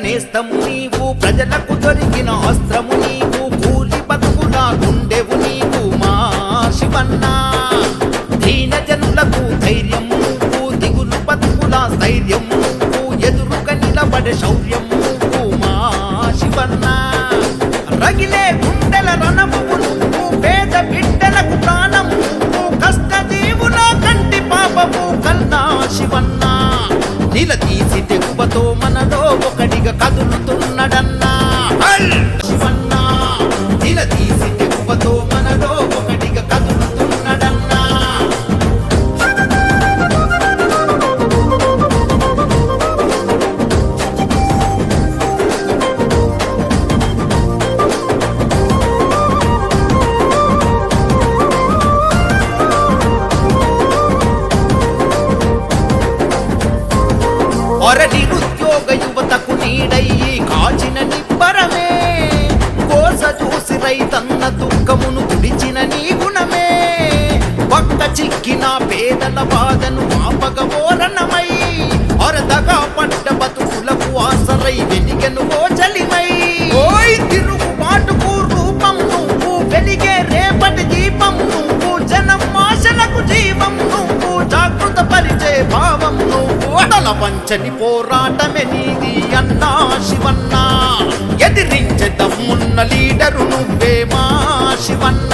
నేస్తము నీవు, ప్రజలకు దొరికిన అస్త్రము నీవు, కూలి బతుకులా గుండెవు నీవు మా శివన్న. దీన జనులకు ధైర్యం నువ్వు, దిగులు బతుకులా స్థైర్యం నువ్వు, ఎదురుగా నిలబడే శౌర్యం నువ్వు మా శివన్న. రగిలే గుండెల రణము నువ్వు, పేద బిడ్డలకు ప్రాణం నువ్వు, కష్ట జీవుల కంటి పాపము కన్నా శివన్న. నిలదీసి తెగువతో మనలో ఒకటిగా కదులుతున్నడన్నా శివన్న. నిలదీసి తెగువతో మనలో ఒకటిగా కదులుతున్నడన్నా. నిరుద్యోగ యువతకు నీడయ్యి కాచిన నిబ్బరమే, కోస చూసి రైతన్న దుఃఖమును తుడిచిన నీ గుణమే, పక్క చిక్కిన పేదల బాధను ఆపగమోరణమై, అరదగా పడ్డ బతుకులకు ఆసరై వెలిగెను ఓ చలిమై. ఓయ్ తిరుగుబాటుకు రూపం నువ్వు, వెలిగే రేపటి దీపం నువ్వు, జనం ఆశలకు జీవం నువ్వు, జాగృత పరిచే భావం నువ్వు, అటల పంచని పోరాటమే నీది అన్నా శివన్న. ఎదిరించే దమ్మున్న లీడరు నువ్వే మా శివన్న.